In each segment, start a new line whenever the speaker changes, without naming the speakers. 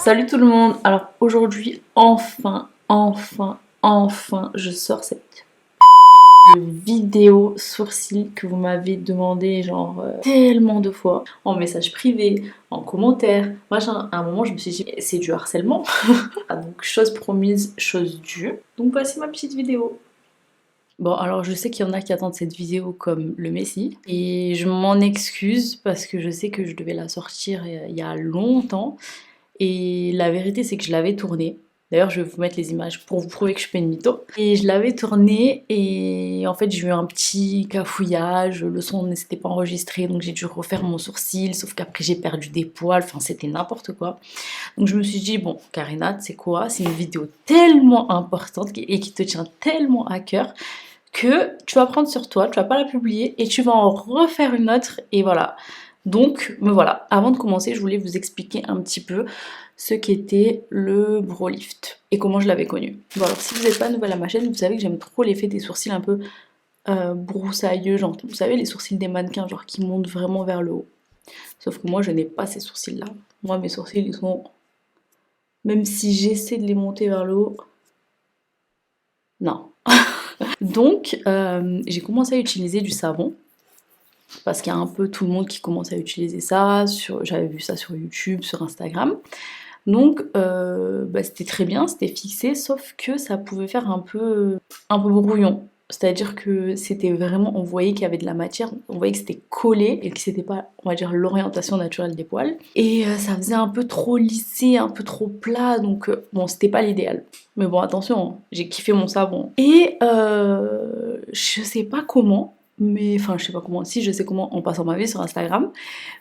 Salut tout le monde. Alors aujourd'hui, enfin, je sors cette vidéo sourcil que vous m'avez demandé genre tellement de fois en message privé, en commentaire, machin. À un moment, je me suis dit c'est du harcèlement. Ah, donc chose promise, chose due. Donc voici ma petite vidéo. Bon, alors je sais qu'il y en a qui attendent cette vidéo comme le Messie et je m'en excuse parce que je sais que je devais la sortir il y a longtemps. Et la vérité, c'est que je l'avais tournée. D'ailleurs, je vais vous mettre les images pour vous prouver que je suis pas une mytho. Et je l'avais tournée et en fait, j'ai eu un petit cafouillage. Le son ne s'était pas enregistré, donc j'ai dû refaire mon sourcil. Sauf qu'après, j'ai perdu des poils. Enfin, c'était n'importe quoi. Donc, je me suis dit, bon, Karina, c'est quoi? C'est une vidéo tellement importante et qui te tient tellement à cœur que tu vas prendre sur toi, tu vas pas la publier et tu vas en refaire une autre. Et voilà. Donc, me voilà. Avant de commencer, je voulais vous expliquer un petit peu ce qu'était le brow lift et comment je l'avais connu. Bon, alors si vous n'êtes pas nouvelle à ma chaîne, vous savez que j'aime trop l'effet des sourcils un peu broussailleux, genre, vous savez, les sourcils des mannequins, genre qui montent vraiment vers le haut. Sauf que moi, je n'ai pas ces sourcils-là. Moi, mes sourcils, ils sont... Même si j'essaie de les monter vers le haut, non. Donc, j'ai commencé à utiliser du savon. Parce qu'il y a un peu tout le monde qui commence à utiliser ça, j'avais vu ça sur YouTube, sur Instagram. Donc c'était très bien, c'était fixé, sauf que ça pouvait faire un peu brouillon. C'est-à-dire que c'était vraiment, on voyait qu'il y avait de la matière, on voyait que c'était collé et que c'était pas, on va dire, l'orientation naturelle des poils. Et ça faisait un peu trop lissé, un peu trop plat, donc bon, c'était pas l'idéal. Mais bon, attention, hein, j'ai kiffé mon savon. Et je sais pas comment, mais enfin, je sais pas comment, si je sais comment en passant ma vie sur Instagram,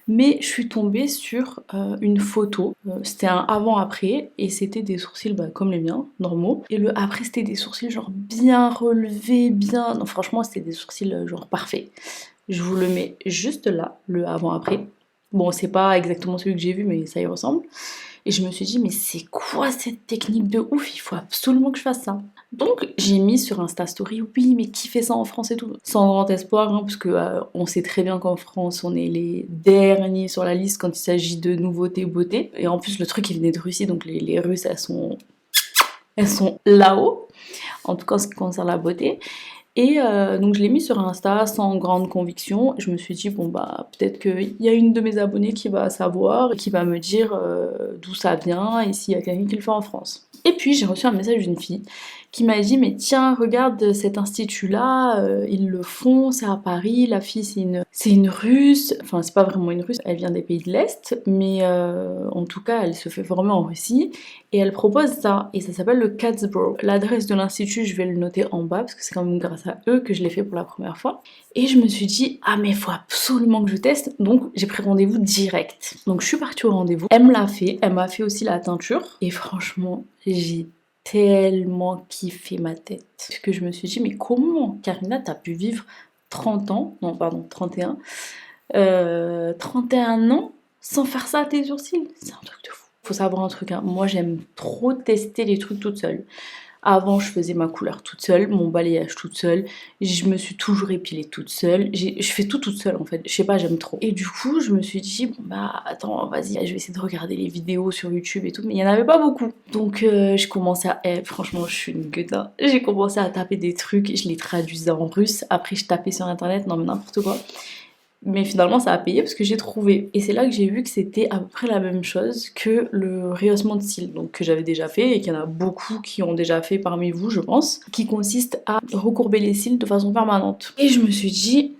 mais je suis tombée sur une photo, c'était un avant-après, et c'était des sourcils comme les miens, normaux, et le après c'était des sourcils genre bien relevés, bien... Non franchement c'était des sourcils genre parfaits. Je vous le mets juste là, le avant-après. Bon c'est pas exactement celui que j'ai vu mais ça y ressemble. Et je me suis dit mais c'est quoi cette technique de ouf, il faut absolument que je fasse ça. Donc j'ai mis sur Insta Story, oui mais qui fait ça en France et tout. Sans grand espoir, hein, parce que on sait très bien qu'en France on est les derniers sur la liste quand il s'agit de nouveautés beauté. Et en plus le truc il venait de Russie, donc les Russes elles sont là-haut, en tout cas en ce qui concerne la beauté. Et donc je l'ai mis sur Insta sans grande conviction. Je me suis dit bon bah peut-être qu'il y a une de mes abonnées qui va savoir et qui va me dire d'où ça vient et s'il y a quelqu'un qui le fait en France. Et puis j'ai reçu un message d'une fille qui m'a dit mais tiens regarde cet institut là, ils le font, c'est à Paris, la fille c'est une russe, enfin c'est pas vraiment une russe, elle vient des pays de l'Est, mais en tout cas elle se fait former en Russie et elle propose ça et ça s'appelle le Catsbro. L'adresse de l'institut je vais le noter en bas parce que c'est quand même grâce à eux que je l'ai fait pour la première fois. Et je me suis dit ah mais il faut absolument que je teste, donc j'ai pris rendez-vous direct. Donc je suis partie au rendez-vous, elle me l'a fait, elle m'a fait aussi la teinture et franchement j'ai tellement kiffé ma tête. Parce que je me suis dit, mais comment, Karina, t'as pu vivre 30 ans, non pardon, 31, 31 ans sans faire ça à tes sourcils? C'est un truc de fou. Faut savoir un truc, hein, moi j'aime trop tester les trucs toute seule. Avant, je faisais ma couleur toute seule, mon balayage toute seule, je me suis toujours épilée toute seule, je fais tout toute seule en fait, je sais pas, j'aime trop. Et du coup, je me suis dit, bon bah attends, vas-y, je vais essayer de regarder les vidéos sur YouTube et tout, mais il y en avait pas beaucoup. Donc je commençais à... franchement, je suis une gueudin. J'ai commencé à taper des trucs, je les traduisais en russe, après je tapais sur internet, non mais n'importe quoi. Mais finalement ça a payé parce que j'ai trouvé. Et c'est là que j'ai vu que c'était à peu près la même chose que le rehaussement de cils, donc que j'avais déjà fait et qu'il y en a beaucoup qui ont déjà fait parmi vous je pense, qui consiste à recourber les cils de façon permanente. Et je me suis dit,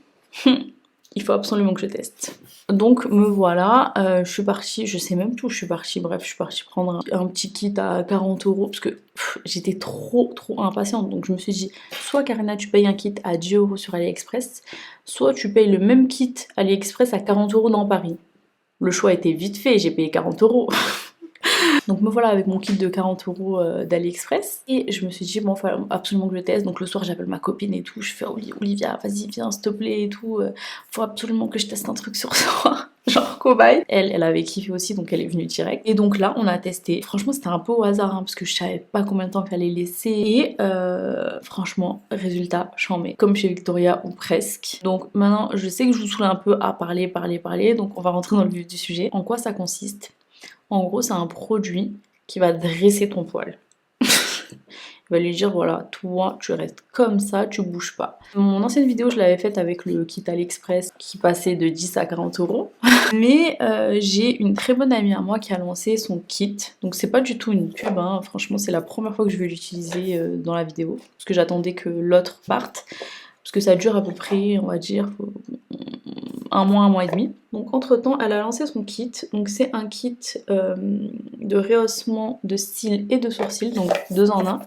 il faut absolument que je teste. Donc me voilà, je suis partie, je sais même plus où je suis partie, bref, je suis partie prendre un petit kit à 40 € parce que j'étais trop impatiente. Donc je me suis dit, soit Karina tu payes un kit à 10 € sur AliExpress, soit tu payes le même kit AliExpress à 40 € dans Paris. Le choix était vite fait, j'ai payé 40 €. Donc me voilà avec mon kit de 40 € d'AliExpress et je me suis dit bon il faut absolument que je teste. Donc le soir j'appelle ma copine et tout, je fais Olivia vas-y viens s'il te plaît et tout, faut absolument que je teste un truc sur toi. Genre cobaye. Elle avait kiffé aussi donc elle est venue direct. Et donc là on a testé. Franchement c'était un peu au hasard hein, parce que je savais pas combien de temps il fallait laisser. Et franchement résultat chambé. Comme chez Victoria ou presque. Donc maintenant je sais que je vous saoule un peu à parler. Donc on va rentrer dans le vif du sujet. En quoi ça consiste? En gros, c'est un produit qui va dresser ton poil. Il va lui dire voilà, toi tu restes comme ça, tu bouges pas. Mon ancienne vidéo, je l'avais faite avec le kit AliExpress qui passait de 10 à 40 euros. Mais j'ai une très bonne amie à moi qui a lancé son kit. Donc c'est pas du tout une pub, hein. Franchement c'est la première fois que je vais l'utiliser dans la vidéo. Parce que j'attendais que l'autre parte. Parce que ça dure à peu près, on va dire, un mois et demi. Donc entre temps, elle a lancé son kit. Donc c'est un kit de rehaussement de cils et de sourcils, donc 2 en 1.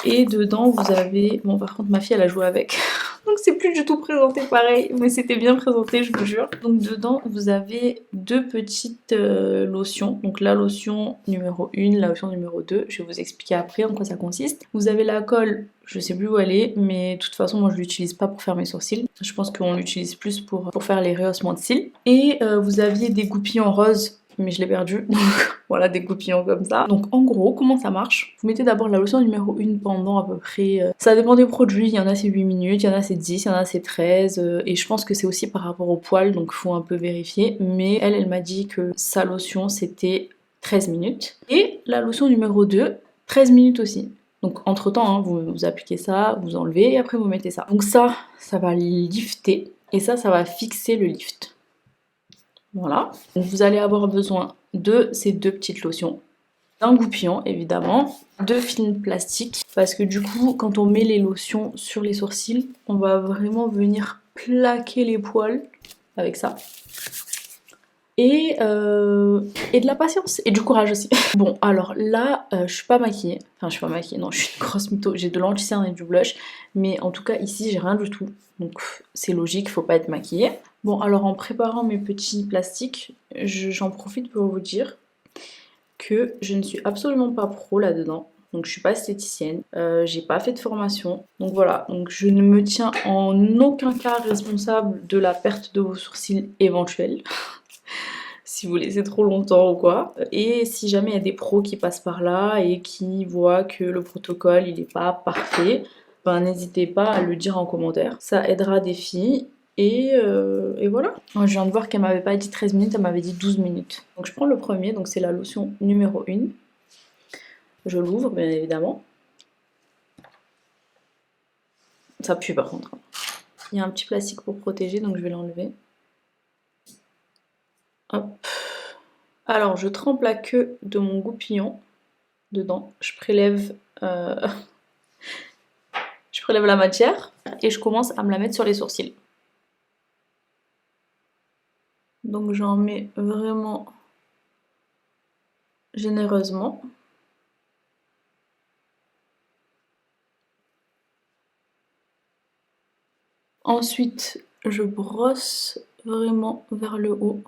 Et dedans vous avez... Bon par contre ma fille elle a joué avec. Donc c'est plus du tout présenté pareil, mais c'était bien présenté, je vous jure. Donc dedans vous avez 2 petites lotions. Donc la lotion numéro 1, la lotion numéro 2. Je vais vous expliquer après en quoi ça consiste. Vous avez la colle, je sais plus où elle est, mais de toute façon moi je l'utilise pas pour faire mes sourcils. Je pense qu'on l'utilise plus pour faire les rehaussements de cils. Et vous aviez des goupillons roses, mais je l'ai perdu, donc voilà, des goupillons comme ça. Donc en gros, comment ça marche? Vous mettez d'abord la lotion numéro 1 pendant à peu près... ça dépend des produits, il y en a c'est 8 minutes, il y en a c'est 10, il y en a c'est 13, et je pense que c'est aussi par rapport au poil, donc faut un peu vérifier. Mais elle m'a dit que sa lotion c'était 13 minutes. Et la lotion numéro 2, 13 minutes aussi. Donc entre temps, hein, vous appliquez ça, vous enlevez et après vous mettez ça. Donc ça va lifter et ça va fixer le lift. Voilà. Donc vous allez avoir besoin de ces 2 petites lotions, d'un goupillon évidemment, 2 films plastiques, parce que du coup quand on met les lotions sur les sourcils, on va vraiment venir plaquer les poils avec ça. Et de la patience et du courage aussi. Bon alors là je suis pas maquillée, enfin je suis pas maquillée, non je suis une grosse mytho, j'ai de l'anti-cerne et du blush, mais en tout cas ici j'ai rien du tout, donc c'est logique, faut pas être maquillée. Bon alors en préparant mes petits plastiques, j'en profite pour vous dire que je ne suis absolument pas pro là-dedans. Donc je suis pas esthéticienne, j'ai pas fait de formation. Donc voilà, donc je ne me tiens en aucun cas responsable de la perte de vos sourcils éventuelle. Si vous laissez trop longtemps ou quoi. Et si jamais il y a des pros qui passent par là et qui voient que le protocole il est pas parfait, ben n'hésitez pas à le dire en commentaire. Ça aidera des filles. Et voilà. Je viens de voir qu'elle m'avait pas dit 13 minutes, elle m'avait dit 12 minutes. Donc je prends le premier, donc c'est la lotion numéro 1. Je l'ouvre bien évidemment. Ça pue par contre. Il y a un petit plastique pour protéger, donc je vais l'enlever. Hop. Alors je trempe la queue de mon goupillon dedans. Je prélève la matière et je commence à me la mettre sur les sourcils. Donc j'en mets vraiment généreusement. Ensuite, je brosse vraiment vers le haut.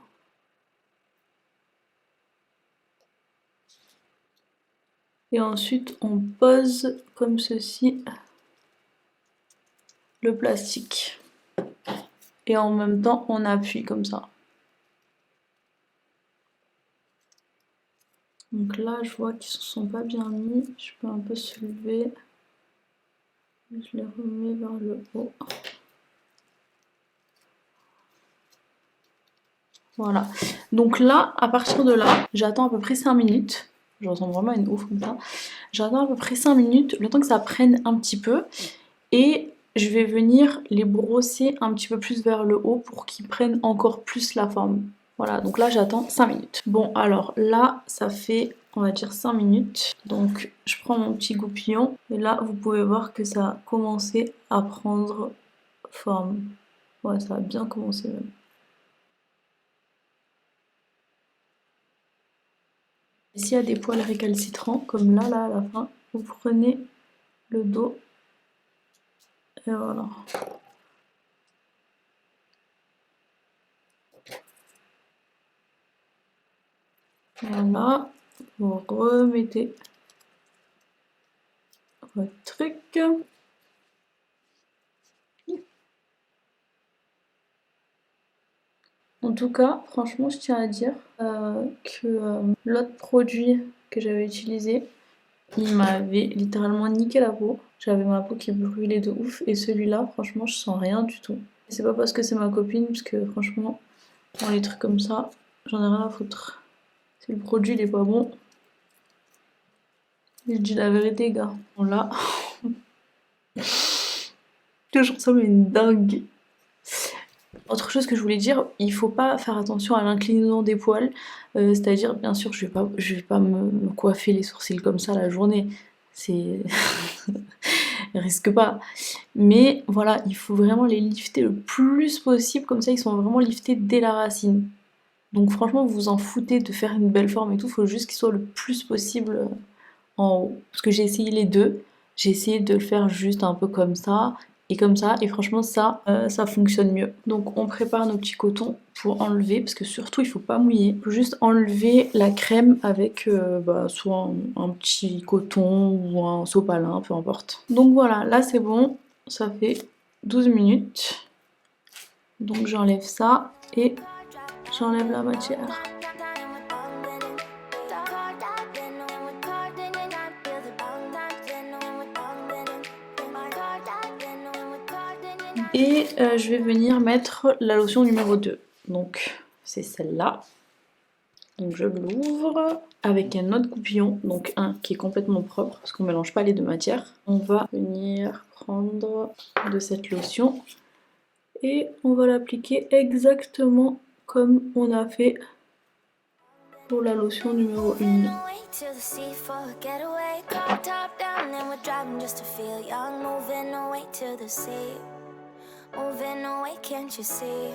Et ensuite, on pose comme ceci le plastique. Et en même temps, on appuie comme ça. Donc là, je vois qu'ils se sont pas bien mis. Je peux un peu soulever. Je les remets vers le haut. Voilà. Donc là, à partir de là, j'attends à peu près 5 minutes. Je ressemble vraiment à une ouf comme ça. J'attends à peu près 5 minutes, le temps que ça prenne un petit peu. Et je vais venir les brosser un petit peu plus vers le haut pour qu'ils prennent encore plus la forme. Voilà, donc là j'attends 5 minutes. Bon alors là, ça fait, on va dire 5 minutes. Donc je prends mon petit goupillon. Et là, vous pouvez voir que ça a commencé à prendre forme. Ouais, ça a bien commencé même. S'il y a des poils récalcitrants, comme là à la fin, vous prenez le dos et voilà. Voilà, vous remettez votre truc. En tout cas, franchement, je tiens à dire que l'autre produit que j'avais utilisé, il m'avait littéralement niqué la peau. J'avais ma peau qui brûlait de ouf et celui-là, franchement, je sens rien du tout. C'est pas parce que c'est ma copine, parce que franchement, dans les trucs comme ça, j'en ai rien à foutre. Si le produit il est pas bon, je dis la vérité, gars. Bon, là, que je ressemble à une dingue. Autre chose que je voulais dire, il faut pas faire attention à l'inclinaison des poils. C'est-à-dire, bien sûr, je vais pas me coiffer les sourcils comme ça la journée. C'est. Risque pas. Mais voilà, il faut vraiment les lifter le plus possible, comme ça ils sont vraiment liftés dès la racine. Donc franchement, vous vous en foutez de faire une belle forme et tout, il faut juste qu'ils soient le plus possible en haut. Parce que j'ai essayé les deux, j'ai essayé de le faire juste un peu comme ça, et franchement ça fonctionne mieux. Donc on prépare nos petits cotons pour enlever, parce que surtout il faut pas mouiller, il faut juste enlever la crème avec soit un petit coton ou un sopalin, peu importe. Donc voilà, là c'est bon, ça fait 12 minutes. Donc j'enlève ça et j'enlève la matière. Et je vais venir mettre la lotion numéro 2. Donc c'est celle-là. Donc je l'ouvre avec un autre goupillon, donc un qui est complètement propre, parce qu'on ne mélange pas les deux matières. On va venir prendre de cette lotion et on va l'appliquer exactement comme on a fait pour la lotion numéro 1. Moving away, can't you see?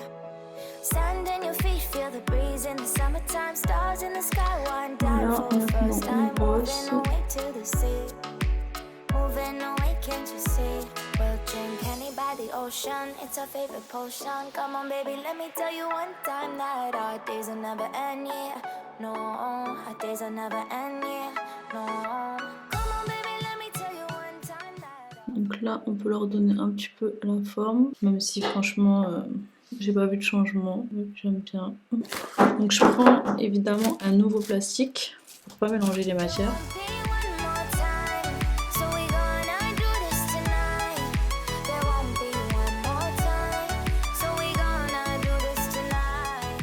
Sand in your feet, feel the breeze in the summertime. Stars in the sky, one down for the first time. Moving away to the sea. Moving away, can't you see? We'll drink honey by the ocean. It's our favorite potion. Come on, baby, let me tell you one time that our days will never end, yeah. No, our days will never end, yeah. No. Donc là, on peut leur donner un petit peu la forme, même si franchement, j'ai pas vu de changement, j'aime bien. Donc je prends évidemment un nouveau plastique pour pas mélanger les matières.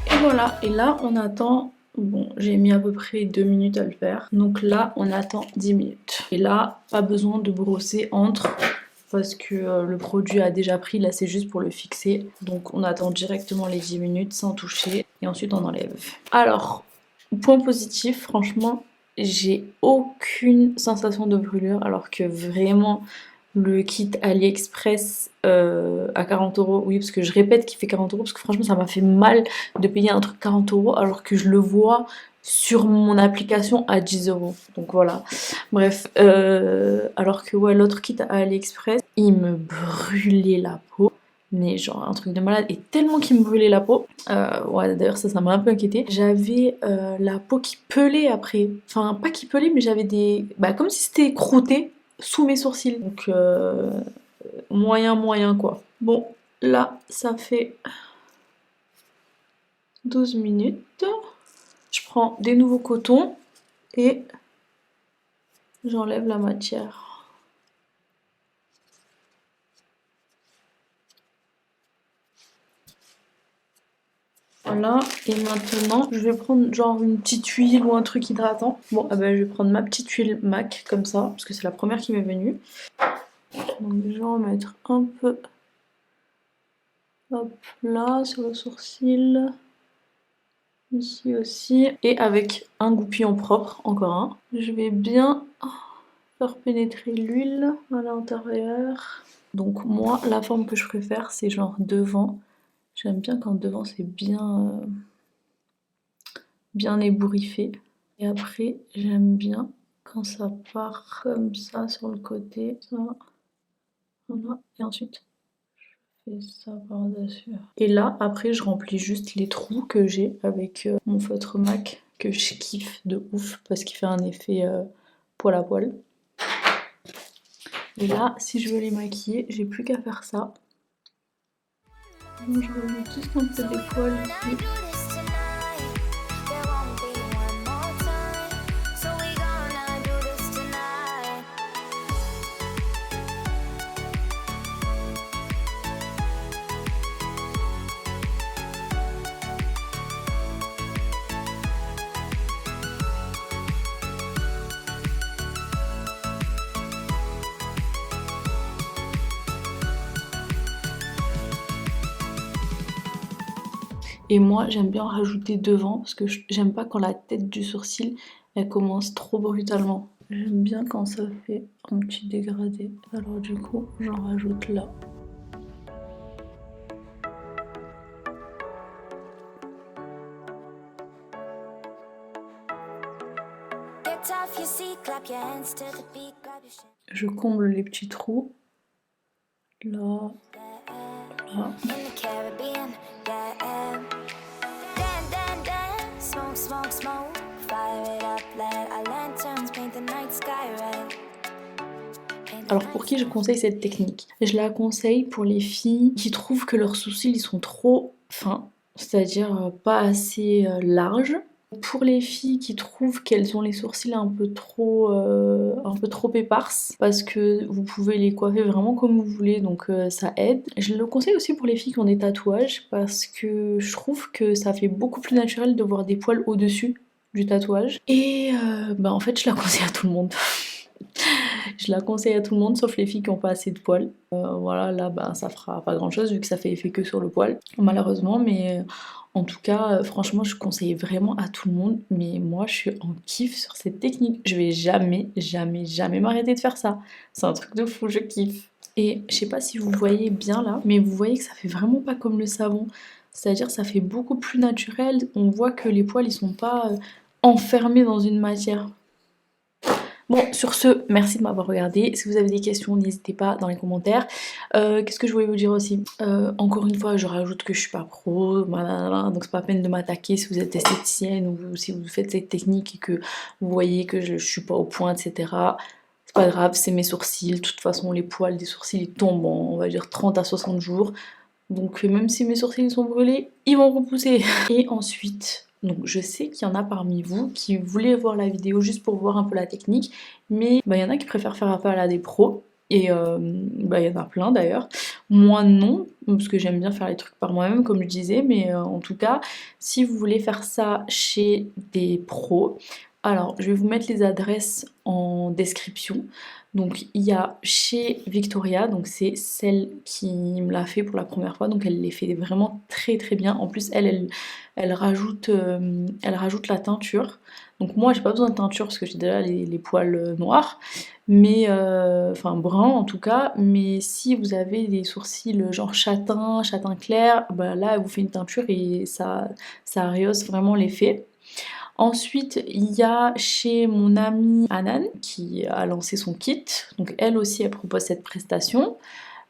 Et voilà, et là on attend. Bon, j'ai mis à peu près 2 minutes à le faire. Donc là, on attend 10 minutes. Et là, pas besoin de brosser entre parce que le produit a déjà pris. Là, c'est juste pour le fixer. Donc on attend directement les 10 minutes sans toucher. Et ensuite, on enlève. Alors, point positif, franchement, j'ai aucune sensation de brûlure. Alors que vraiment, le kit AliExpress à 40 €, oui, parce que je répète qu'il fait 40 €, parce que franchement ça m'a fait mal de payer un truc 40 € alors que je le vois sur mon application à 10 €. Donc voilà, bref, alors que ouais, l'autre kit à AliExpress, il me brûlait la peau. Mais genre un truc de malade, et tellement qu'il me brûlait la peau, ouais d'ailleurs ça m'a un peu inquiété. J'avais la peau qui pelait après, enfin pas qui pelait mais j'avais des, comme si c'était croûté sous mes sourcils. Donc moyen quoi. Bon, là ça fait 12 minutes. Je prends des nouveaux cotons et j'enlève la matière. Voilà, et maintenant je vais prendre genre une petite huile ou un truc hydratant. Bon, je vais prendre ma petite huile MAC comme ça, parce que c'est la première qui m'est venue. Donc je vais en mettre un peu, hop là, sur le sourcil, ici aussi, et avec un goupillon propre, encore un. Je vais bien faire pénétrer l'huile à l'intérieur. Donc moi, la forme que je préfère, c'est genre devant. J'aime bien quand devant c'est bien ébouriffé. Et après, j'aime bien quand ça part comme ça sur le côté, ça. Voilà, et ensuite je fais ça par-dessus. Et là, après, je remplis juste les trous que j'ai avec mon feutre MAC que je kiffe de ouf parce qu'il fait un effet poil à poil. Et là, si je veux les maquiller, j'ai plus qu'à faire ça. Donc je remets juste un peu des poils ici. Et moi j'aime bien rajouter devant parce que j'aime pas quand la tête du sourcil elle commence trop brutalement. J'aime bien quand ça fait un petit dégradé. Alors du coup j'en rajoute là. Je comble les petits trous. Là, là. Alors pour qui je conseille cette technique? Je la conseille pour les filles qui trouvent que leurs sourcils ils sont trop fins, c'est-à-dire pas assez larges. Pour les filles qui trouvent qu'elles ont les sourcils un peu trop éparses, parce que vous pouvez les coiffer vraiment comme vous voulez, donc ça aide. Je le conseille aussi pour les filles qui ont des tatouages, parce que je trouve que ça fait beaucoup plus naturel de voir des poils au-dessus du tatouage. Et bah en fait je la conseille à tout le monde. Je la conseille à tout le monde sauf les filles qui n'ont pas assez de poils. Voilà, là bah, ça fera pas grand chose vu que ça fait effet que sur le poil, malheureusement, mais en tout cas, franchement, je conseille vraiment à tout le monde. Mais moi, je suis en kiff sur cette technique. Je vais jamais, jamais, jamais m'arrêter de faire ça. C'est un truc de fou, je kiffe. Et je sais pas si vous voyez bien là, mais vous voyez que ça fait vraiment pas comme le savon. C'est-à-dire ça fait beaucoup plus naturel. On voit que les poils, ils sont pas enfermés dans une matière. Bon, sur ce, merci de m'avoir regardé. Si vous avez des questions, n'hésitez pas dans les commentaires. Qu'est-ce que je voulais vous dire aussi? Encore une fois, je rajoute que je suis pas pro, blablabla, donc c'est pas la peine de m'attaquer si vous êtes esthéticienne ou si vous faites cette technique et que vous voyez que je suis pas au point, etc. C'est pas grave, c'est mes sourcils. De toute façon, les poils des sourcils ils tombent en, on va dire, 30 à 60 jours. Donc même si mes sourcils sont brûlés, ils vont repousser. Et ensuite, donc je sais qu'il y en a parmi vous qui voulaient voir la vidéo juste pour voir un peu la technique, mais bah, il y en a qui préfèrent faire appel à des pros. Et bah, il y en a plein d'ailleurs. Moi non, parce que j'aime bien faire les trucs par moi-même comme je disais, mais en tout cas, si vous voulez faire ça chez des pros, alors je vais vous mettre les adresses en description. Donc il y a chez Victoria, donc c'est celle qui me l'a fait pour la première fois, donc elle les fait vraiment très très bien. En plus elle rajoute la teinture. Donc moi j'ai pas besoin de teinture parce que j'ai déjà les poils noirs, mais enfin bruns en tout cas. Mais si vous avez des sourcils genre châtain clair, bah là elle vous fait une teinture et ça rehausse vraiment l'effet. Ensuite, il y a chez mon amie Anan qui a lancé son kit. Donc elle aussi, elle propose cette prestation.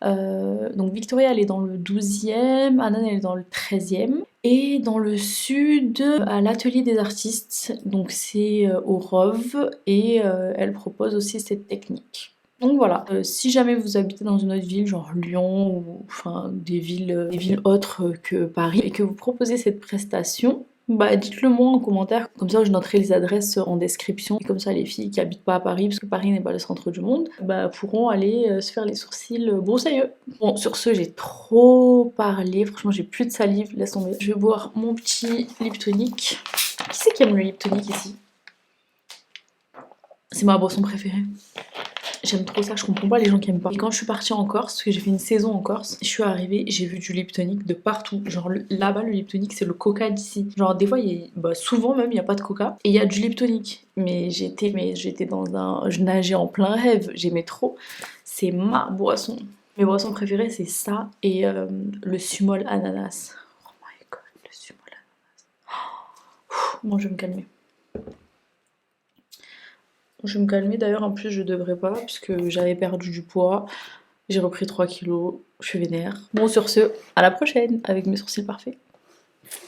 Donc Victoria, elle est dans le 12e, Anan, elle est dans le 13e. Et dans le sud, à l'atelier des artistes, donc c'est au Rove, et elle propose aussi cette technique. Donc voilà, si jamais vous habitez dans une autre ville, genre Lyon, ou enfin des villes autres que Paris, et que vous proposez cette prestation, bah dites-le moi en commentaire, comme ça je noterai les adresses en description, et comme ça les filles qui habitent pas à Paris, parce que Paris n'est pas le centre du monde, bah pourront aller se faire les sourcils broussailleux. Bon, sur ce, j'ai trop parlé, franchement j'ai plus de salive, laisse tomber. Je vais boire mon petit lip tonic. Qui c'est qui aime le lip tonic ici? C'est ma boisson préférée. J'aime trop ça, je comprends pas les gens qui aiment pas. Et quand je suis partie en Corse, parce que j'ai fait une saison en Corse, je suis arrivée, j'ai vu du lip tonic de partout. Genre là-bas, le lip tonic, c'est le coca d'ici. Genre des fois, bah, souvent même, il n'y a pas de coca. Et il y a du lip tonic. Mais j'étais dans un... Je nageais en plein rêve, j'aimais trop. C'est ma boisson. Mes boissons préférées, c'est ça et le sumol ananas. Oh my god, le sumol ananas. Bon, je vais me calmer. Je vais me calmer, d'ailleurs en plus je devrais pas puisque j'avais perdu du poids, j'ai repris 3 kilos, je suis vénère. Bon sur ce, à la prochaine avec mes sourcils parfaits.